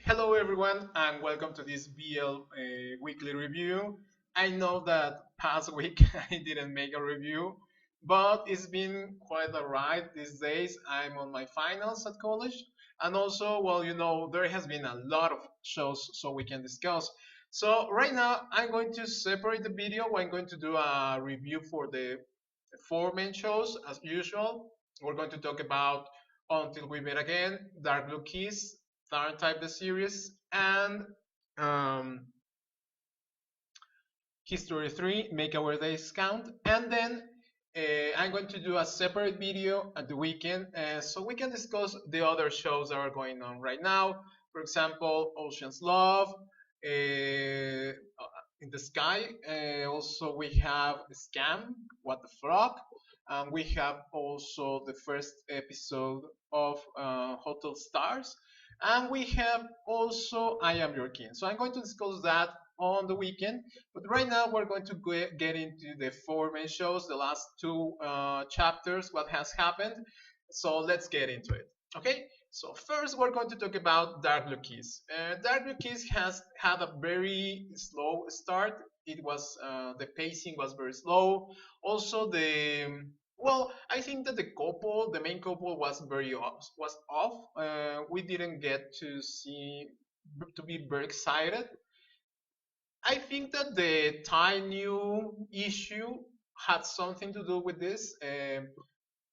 Hello everyone, and welcome to this BL weekly review. I know that past week I didn't make a review, but it's been quite a ride these days. I'm on my finals at college, and also, there has been a lot of shows so we can discuss. So right now, I'm going to separate the video. I'm going to do a review for the four main shows as usual. We're going to talk about Until We Meet Again, Dark Blue Kiss, TharnType the series, and um, History 3, Make Our Days Count. And then I'm going to do a separate video at the weekend so we can discuss the other shows that are going on right now. For example, Ocean's Love, in the Sky. Also, we have Scam, What the Frog. And we have also the first episode of Hotel Stars. And we have also I Am Your King. So I'm going to discuss that on the weekend. But right now we're going to get into the four main shows, the last two chapters, what has happened. So let's get into it. Okay. So first we're going to talk about Dark Blue Kiss. Dark Blue Kiss has had a very slow start. It was the pacing was very slow. Also I think that the main couple, was off. We didn't get to be very excited. I think that the Thai new issue had something to do with this.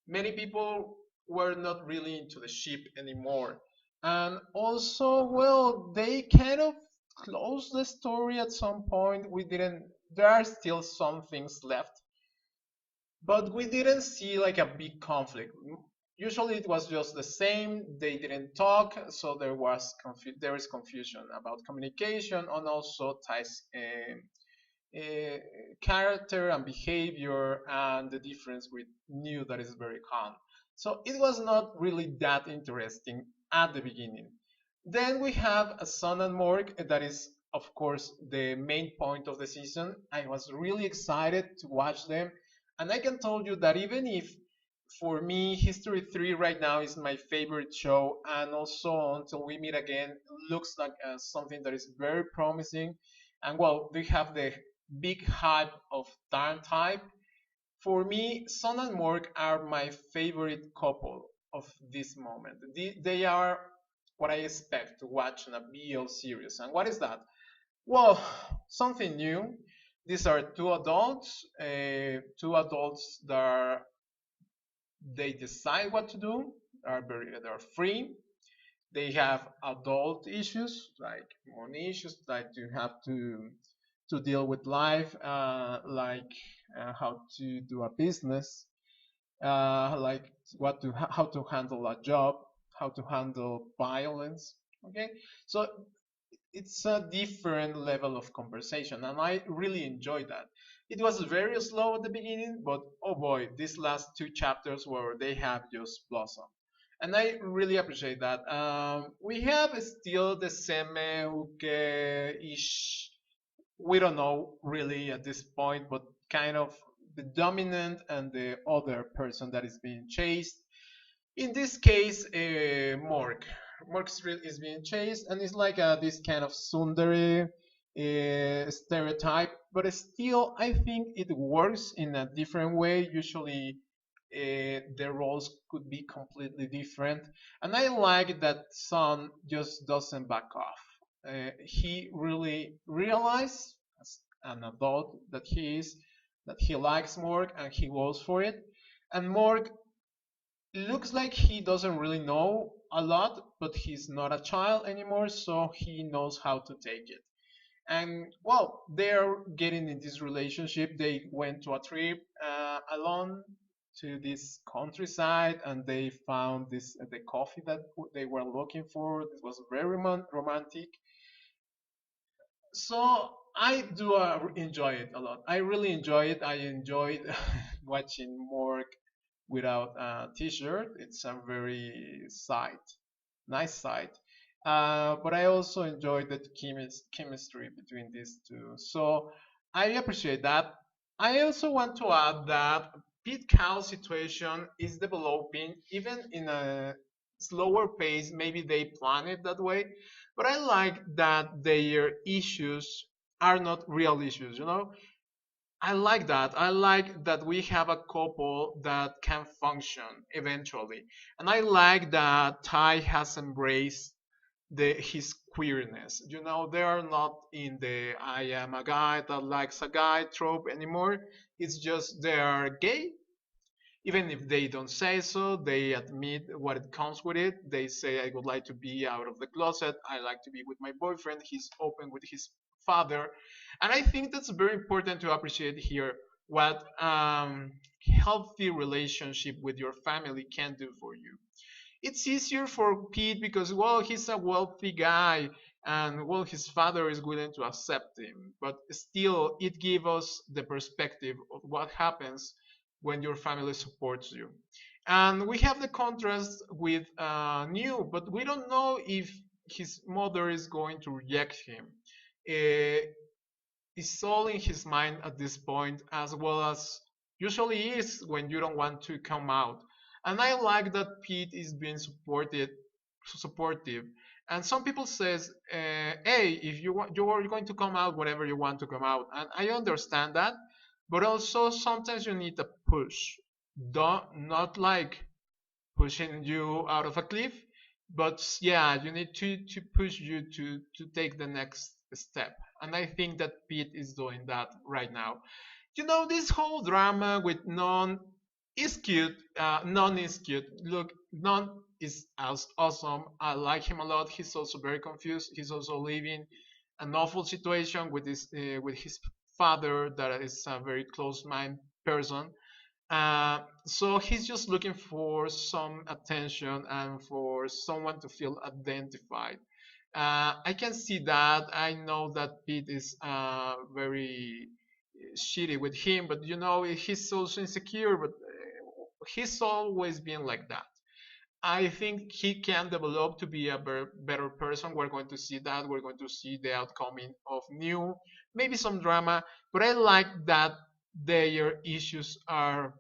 Many people were not really into the ship anymore. And also, they kind of closed the story at some point. We didn't, there are still some things left, but we didn't see like a big conflict. Usually it was just the same. They didn't talk, so there is confusion about communication and also ties character and behavior and the difference with new that is very calm. So it was not really that interesting at the beginning. Then we have a Son and Morg that is of course the main point of the season. I was really excited to watch them, and I can tell you that even if for me History 3 right now is my favorite show, and also Until We Meet Again looks like something that is very promising, and they have the big hype of TharnType. For me, Son and Morg are my favorite couple of this moment. They are what I expect to watch in a BL series. And what is that? Well, something new. These are two adults that they decide what to do. They're free. They have adult issues like money issues, like you have to deal with life, like how to do a business, like how to handle a job, how to handle violence. Okay, so it's a different level of conversation, and I really enjoyed that. It was very slow at the beginning, but oh boy, these last two chapters where they have just blossomed, and I really appreciate that. We have still the seme-uke-ish, we don't know really at this point, but kind of the dominant and the other person that is being chased. In this case, Morg. Is being chased, and it's like this kind of tsundere stereotype, but still, I think it works in a different way. Usually, the roles could be completely different, and I like that Son just doesn't back off. He really realized as an adult that he likes Morg and he goes for it. And Morg looks like he doesn't really know a lot, but he's not a child anymore, so he knows how to take it. And they're getting in this relationship. They went to a trip alone to this countryside, and they found the coffee that they were looking for. This was very romantic. So I do enjoy it a lot. I really enjoy it. I enjoyed watching Morg without a t-shirt. It's a very nice sight. But I also enjoyed the chemistry between these two. So I appreciate that. I also want to add that Pete Cow's situation is developing even in a slower pace. Maybe they plan it that way, but I like that their issues are not real issues. I like that. I like that we have a couple that can function eventually, and I like that Ty has embraced his queerness. They are not in the "I am a guy that likes a guy" trope anymore. It's just they are gay. Even if they don't say so, they admit what it comes with it. They say, "I would like to be out of the closet. I like to be with my boyfriend." He's open with his father. And I think that's very important to appreciate here what healthy relationship with your family can do for you. It's easier for Pete because, well, he's a wealthy guy and, well, his father is willing to accept him. But still, it gives us the perspective of what happens when your family supports you. And we have the contrast with New, but we don't know if his mother is going to reject him. Uh, it's all in his mind at this point, as well as usually is when you don't want to come out. And I like that Pete is being supportive. And some people says, "Hey, if you are going to come out, whatever you want to come out." And I understand that, but also sometimes you need a push. Don't not like pushing you out of a cliff, but yeah, you need to push you to take the next step. And I think that Pete is doing that right now. This whole drama with non is cute. Non is cute. Look, non is as awesome. I like him a lot. He's also very confused. He's also living an awful situation with his father, that is a very close mind person. So he's just looking for some attention and for someone to feel identified. I can see that. I know that Pete is very shitty with him, but he's also insecure. But he's always been like that. I think he can develop to be a better person. We're going to see that. We're going to see the outcome of New, maybe some drama. But I like that their issues are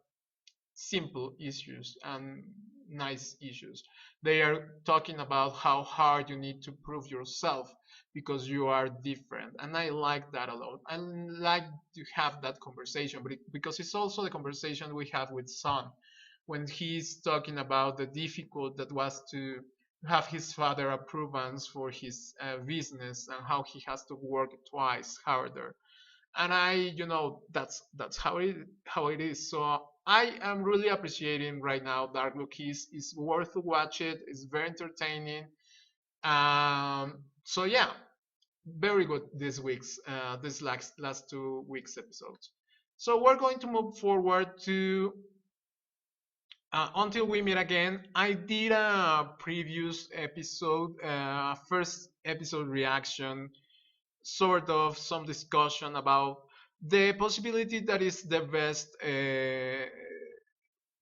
simple issues and nice issues. They are talking about how hard you need to prove yourself because you are different. And I like that a lot. I like to have that conversation, but because it's also the conversation we have with Son when he's talking about the difficult that was to have his father approvals for his business and how he has to work twice harder. And that's how it is. So I am really appreciating right now Dark Blue Keys. It's worth to watch it. It's very entertaining. So yeah, very good this last 2 weeks episodes. So we're going to move forward to until we meet again. I did a previous episode, first episode reaction, sort of some discussion about the possibility that is the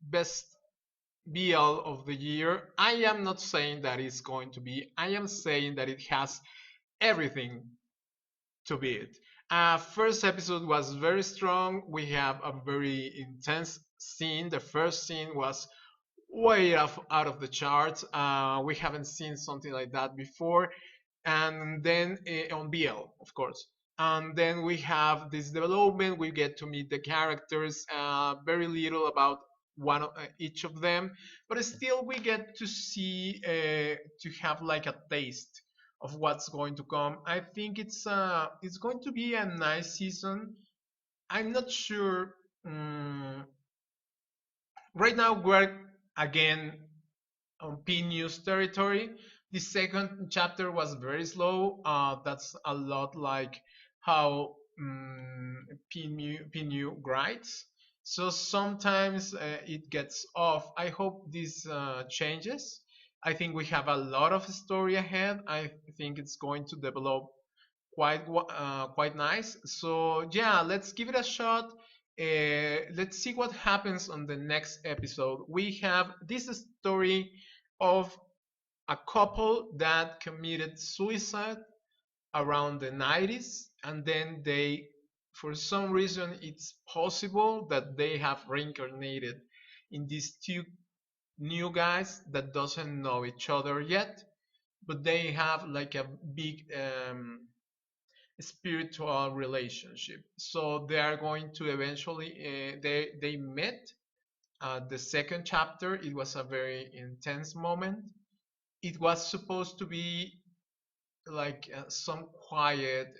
best BL of the year. I am not saying that it's going to be. I am saying that it has everything to be it. First episode was very strong. We have a very intense scene. The first scene was way out of the charts. We haven't seen something like that before. And then on BL, of course. And then we have this development. We get to meet the characters, very little about each of them, but still we get to see to have like a taste of what's going to come. I think it's going to be a nice season. I'm not sure. Right now we're again on P News territory. The second chapter was very slow. That's a lot like how P New writes. So sometimes it gets off. I hope this changes. I think we have a lot of story ahead. I think it's going to develop quite nice. So yeah, let's give it a shot. Let's see what happens on the next episode. We have this story of a couple that committed suicide around the 90s, and then for some reason, it's possible that they have reincarnated in these two new guys that doesn't know each other yet, but they have like a big spiritual relationship. So they are going to eventually they met. The second chapter, it was a very intense moment. It was supposed to be like some quiet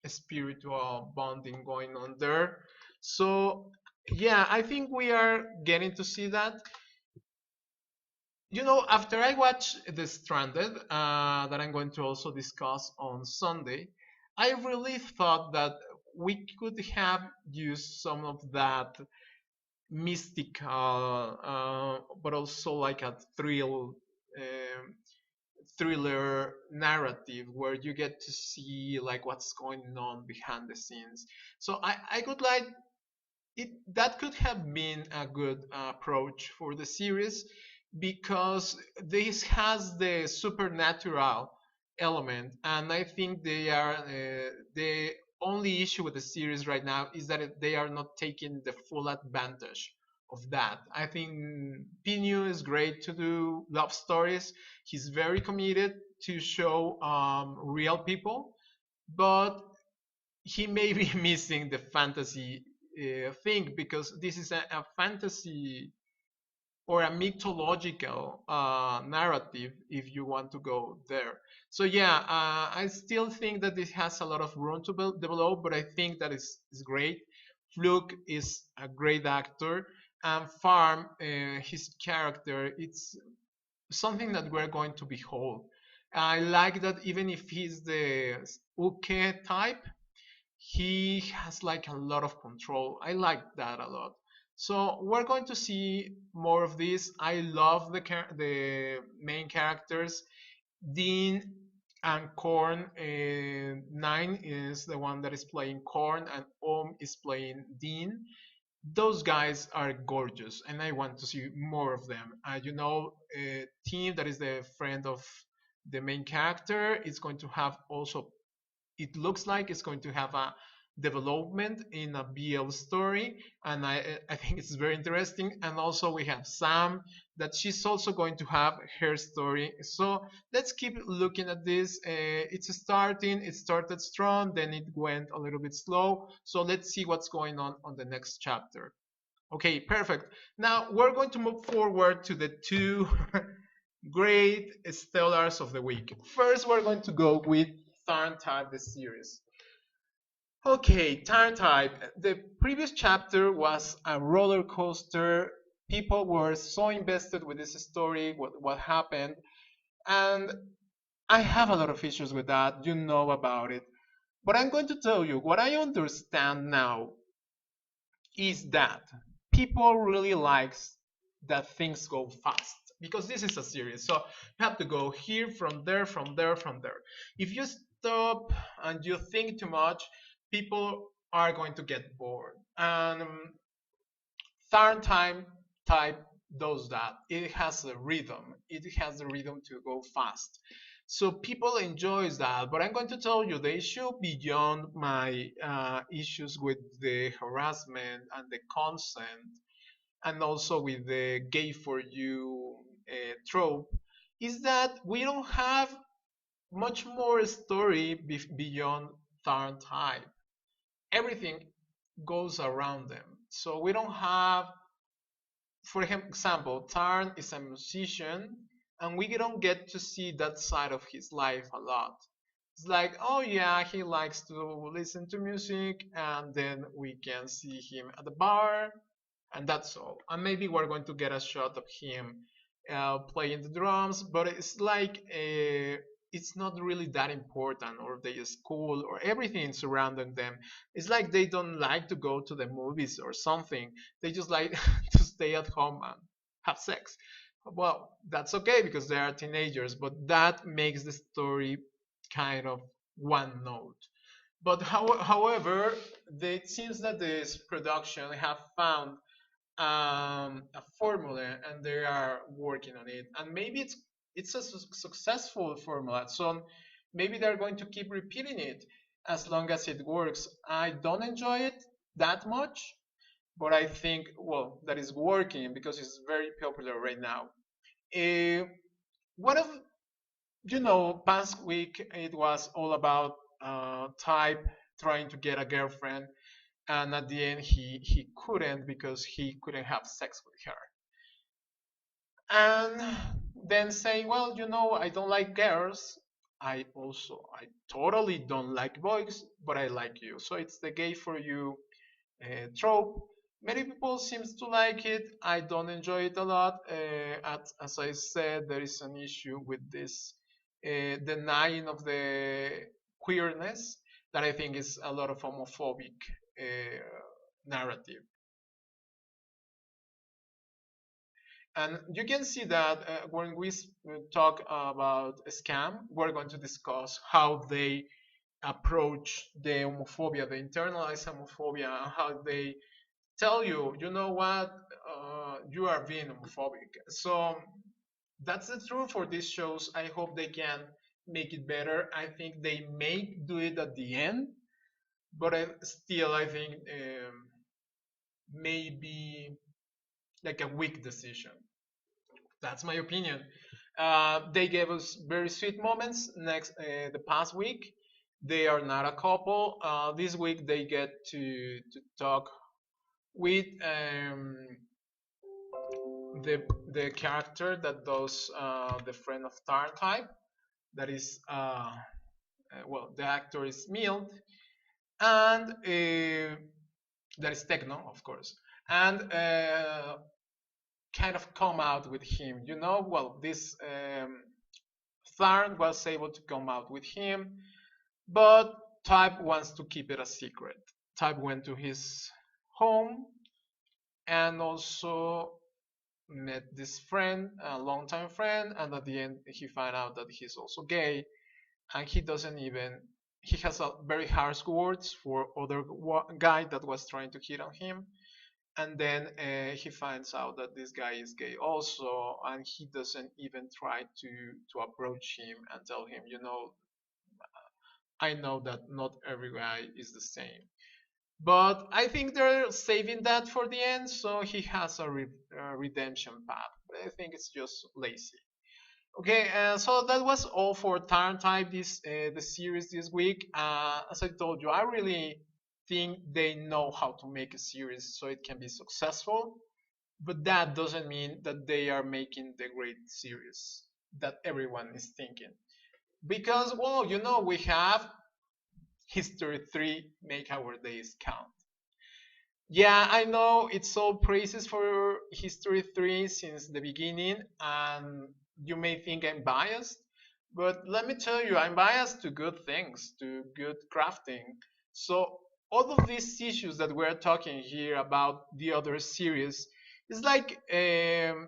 spiritual bonding going on there. So yeah, I think we are getting to see that. After I watch The Stranded, that I'm going to also discuss on Sunday, I really thought that we could have used some of that mystical, but also like a thriller narrative where you get to see like what's going on behind the scenes. So I could like it that could have been a good approach for the series because this has the supernatural element, and I think they are the only issue with the series right now is that they are not taking the full advantage of that. I think Pinu is great to do love stories. He's very committed to show real people, but he may be missing the fantasy thing because this is a fantasy or a mythological narrative if you want to go there. So yeah, I still think that this has a lot of room to develop, but I think that is great. Fluke is a great actor, and Farm, his character, it's something that we're going to behold. I like that even if he's the uke type, he has like a lot of control. I like that a lot. So we're going to see more of this. I love the main characters. Dean and Korn. Nine is the one that is playing Korn, and Om is playing Dean. Those guys are gorgeous, and I want to see more of them. Team that is the friend of the main character is going to have also, it looks like it's going to have a development in a BL story, and I think it's very interesting. And also we have Sam, that she's also going to have her story. So let's keep looking at this. It started strong, then it went a little bit slow. So let's see what's going on the next chapter. Okay, perfect. Now we're going to move forward to the two great stellars of the week. First, we're going to go with TharnType, the series. Okay, TharnType. The previous chapter was a roller coaster. People were so invested with this story, what happened, and I have a lot of issues with that. You know about it. But I'm going to tell you what I understand now is that people really likes that things go fast because this is a series. So you have to go here, from there, from there, from there. If you stop and you think too much, people are going to get bored. And TharnType type does that. It has a rhythm. It has the rhythm to go fast. So people enjoys that. But I'm going to tell you the issue beyond my issues with the harassment and the consent, and also with the gay for you trope, is that we don't have much more story beyond TharnType. Everything goes around them. So we don't have, for example, Tarn is a musician, and we don't get to see that side of his life a lot. It's like, oh yeah, he likes to listen to music, and then we can see him at the bar, and that's all. And maybe we're going to get a shot of him playing the drums, but it's like it's not really that important, or they school or everything surrounding them. It's like they don't like to go to the movies or something. They just like to stay at home and have sex. Well, that's okay because they are teenagers, but that makes the story kind of one note. But however, it seems that this production have found a formula, and they are working on it, and maybe it's a successful formula, so maybe they're going to keep repeating it as long as it works. I don't enjoy it that much, but I think, well, that is working because it's very popular right now. Uh, one of, past week it was all about Type trying to get a girlfriend, and at the end he couldn't because he couldn't have sex with her. And then saying, well, I don't like girls. I totally don't like boys, but I like you. So it's the gay for you trope. Many people seems to like it. I don't enjoy it a lot. As I said, there is an issue with this denying of the queerness that I think is a lot of homophobic narrative. And you can see that when we talk about a scam, we're going to discuss how they approach the homophobia, the internalized homophobia, and how they tell you, you know what, you are being homophobic. So that's the truth for these shows. I hope they can make it better. I think they may do it at the end, but I think maybe like a weak decision. That's my opinion. They gave us very sweet moments. The past week, they are not a couple. This week they get to talk with the character that does the friend of TharnType. That is well, the actor is Mild, and that is Techno, of course, and kind of come out with him. Well, this Tharn was able to come out with him, but Type wants to keep it a secret. Type went to his home and also met this friend, a longtime friend, and at the end he found out that he's also gay, and he has a very harsh words for other guy that was trying to hit on him, and then he finds out that this guy is gay also, and he doesn't even try to approach him and tell him, I know that not every guy is the same. But I think they're saving that for the end, so he has a redemption path. But I think it's just lazy. Okay, so that was all for TharnType, the series this week. As I told you, I really think they know how to make a series so it can be successful, but that doesn't mean that they are making the great series that everyone is thinking. Because, well, we have History 3 Make Our Days Count. Yeah, I know it's all praises for History 3 since the beginning, and you may think I'm biased, but let me tell you, I'm biased to good things, to good crafting. So, all of these issues that we're talking here about the other series is like the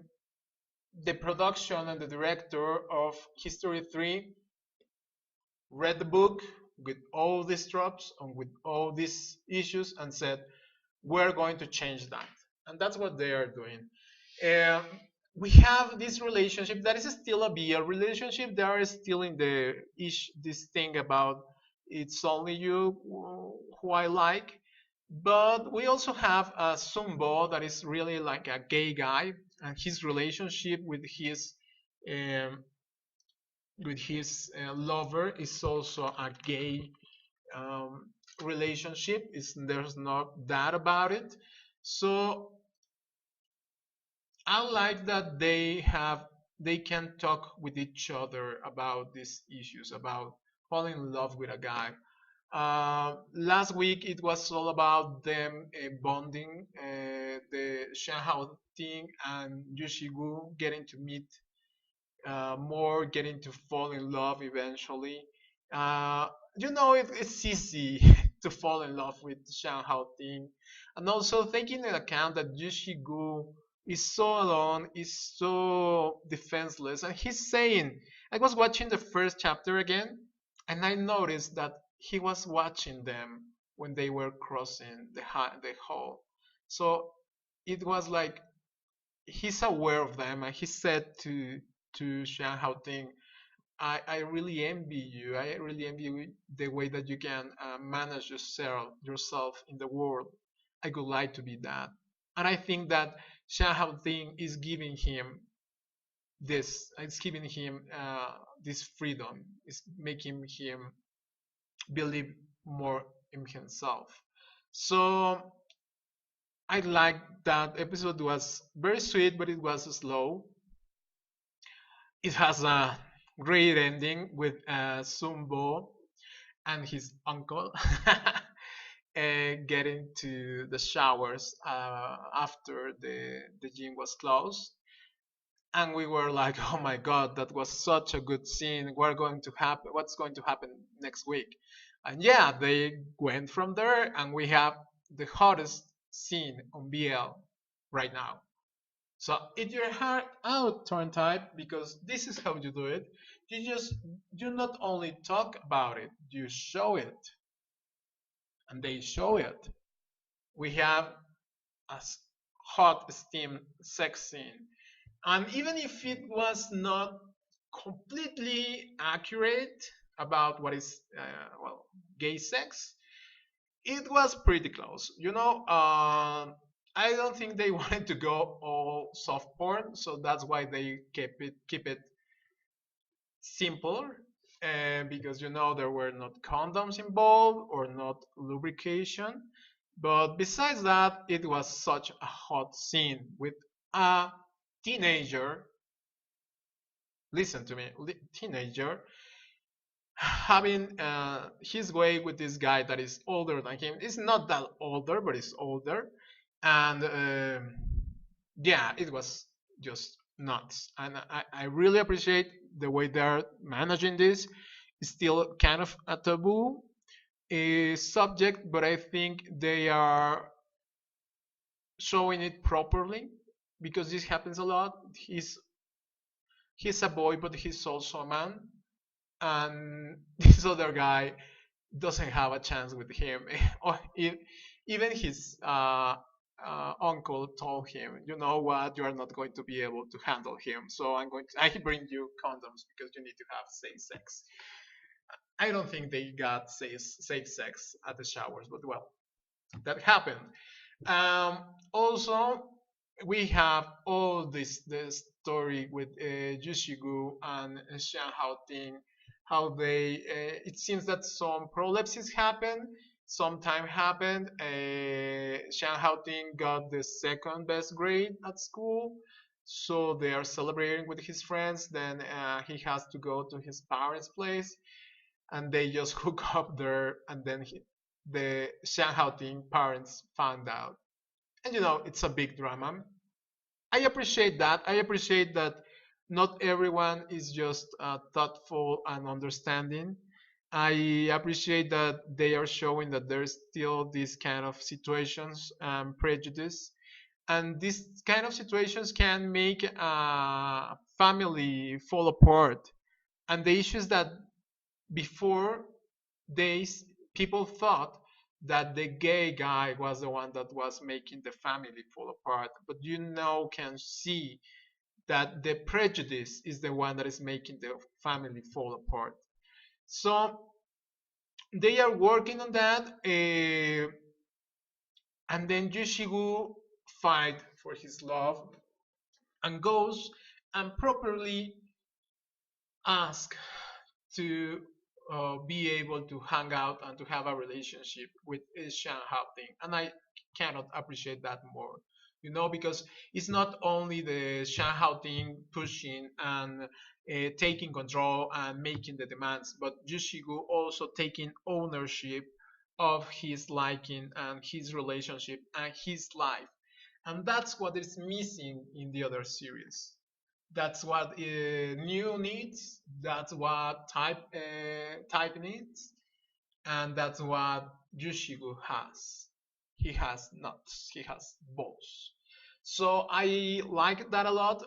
production and the director of History 3 read the book with all these tropes and with all these issues and said, we're going to change that. And that's what they are doing. Um, we have this relationship that is still a BL relationship. They are still in this thing about it's only you who I like. But we also have a Sumbo that is really like a gay guy, and his relationship um, with his lover is also a gay um, relationship. There's not that about it. So I like that they can talk with each other about these issues, about falling in love with a guy. Last week it was all about them bonding, the Shanghao thing and Yoshigu getting to meet more, getting to fall in love eventually. Uh, it's easy to fall in love with Shanghao Ting, and also taking into account that Yoshigu is so alone, is so defenseless, and he's saying, I was watching the first chapter again, and I noticed that he was watching them when they were crossing the hall. So it was like he's aware of them, and he said to Xiang Haoting, I really envy you. I really envy you the way that you can manage yourself in the world. I would like to be that. And I think that Shan Hao Ting is giving him this. It's giving him this freedom. It's making him believe more in himself. So I like that episode. Was very sweet, but it was slow. It has a great ending with Sumbo and his uncle getting to the showers after the gym was closed. And we were like, oh my god, that was such a good scene. What's going to happen next week? And yeah, they went from there, and we have the hottest scene on BL right now. So eat your heart out, TharnType, because this is how you do it. You not only talk about it, you show it, and they show it. We have a hot steam sex scene, and even if it was not completely accurate about what is gay sex, it was pretty close. I don't think they wanted to go all soft porn, so that's why they keep it simple. Because there were not condoms involved or not lubrication. But besides that, it was such a hot scene with a teenager. Listen to me, teenager having his way with this guy that is older than him. It's not that older, but it's older, and yeah, it was just nuts. And I really appreciate the way they're managing this. It's still kind of a taboo subject, but I think they are showing it properly because this happens a lot. He's a boy, but he's also a man, and this other guy doesn't have a chance with him. Or even his uncle told him, you know what, you are not going to be able to handle him. So I bring you condoms because you need to have safe sex. I don't think they got safe sex at the showers, but well, that happened. Um, Also, we have all this story with Yushigu and Xian Haoting, how it seems that some prolepsis happened, some time happened. Xian Haoting got the second best grade at school, so they are celebrating with his friends. Then he has to go to his parents' place, and they just hook up there, and then the Xian Haoting parents found out, and it's a big drama. I appreciate that. I appreciate that not everyone is just thoughtful and understanding. I appreciate that they are showing that there's still these kind of situations and prejudice, and these kind of situations can make a family fall apart. And the issues that before days people thought that the gay guy was the one that was making the family fall apart, but can see that the prejudice is the one that is making the family fall apart. So they are working on that, and then Yoshigu fight for his love and goes and properly ask to be able to hang out and to have a relationship with Shan Haoting. And I cannot appreciate that more. Because it's not only the Shan Haoting pushing and taking control and making the demands, but Yushigu also taking ownership of his liking and his relationship and his life. And that's what is missing in the other series. That's what New needs. That's what Type needs, and that's what Yushigu has. He has nuts. He has balls. So I like that a lot.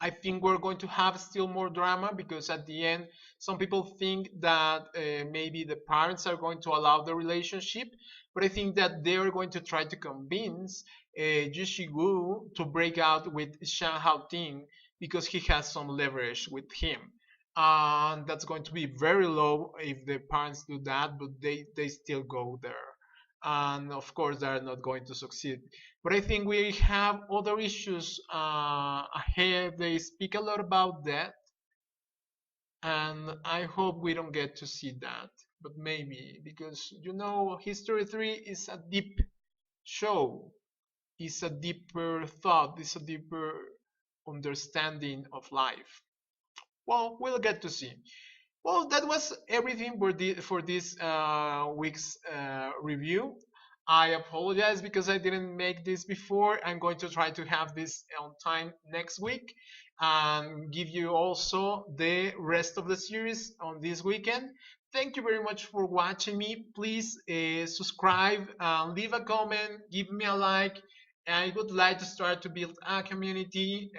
I think we're going to have still more drama because at the end, some people think that maybe the parents are going to allow the relationship, but I think that they are going to try to convince Yushigu to break out with Shan Haoting because he has some leverage with him. And that's going to be very low if the parents do that, but they still go there. and of course they are not going to succeed. But I think we have other issues ahead. They speak a lot about that, and I hope we don't get to see that. But maybe, because History 3 is a deep show, it's a deeper thought, it's a deeper understanding of life. Well, we'll get to see. Well, that was everything for this week's review. I apologize because I didn't make this before. I'm going to try to have this on time next week and give you also the rest of the series on this weekend. Thank you very much for watching me. Please subscribe, leave a comment, give me a like. I would like to start to build a community,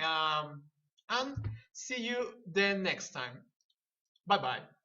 and see you then next time. Bye bye.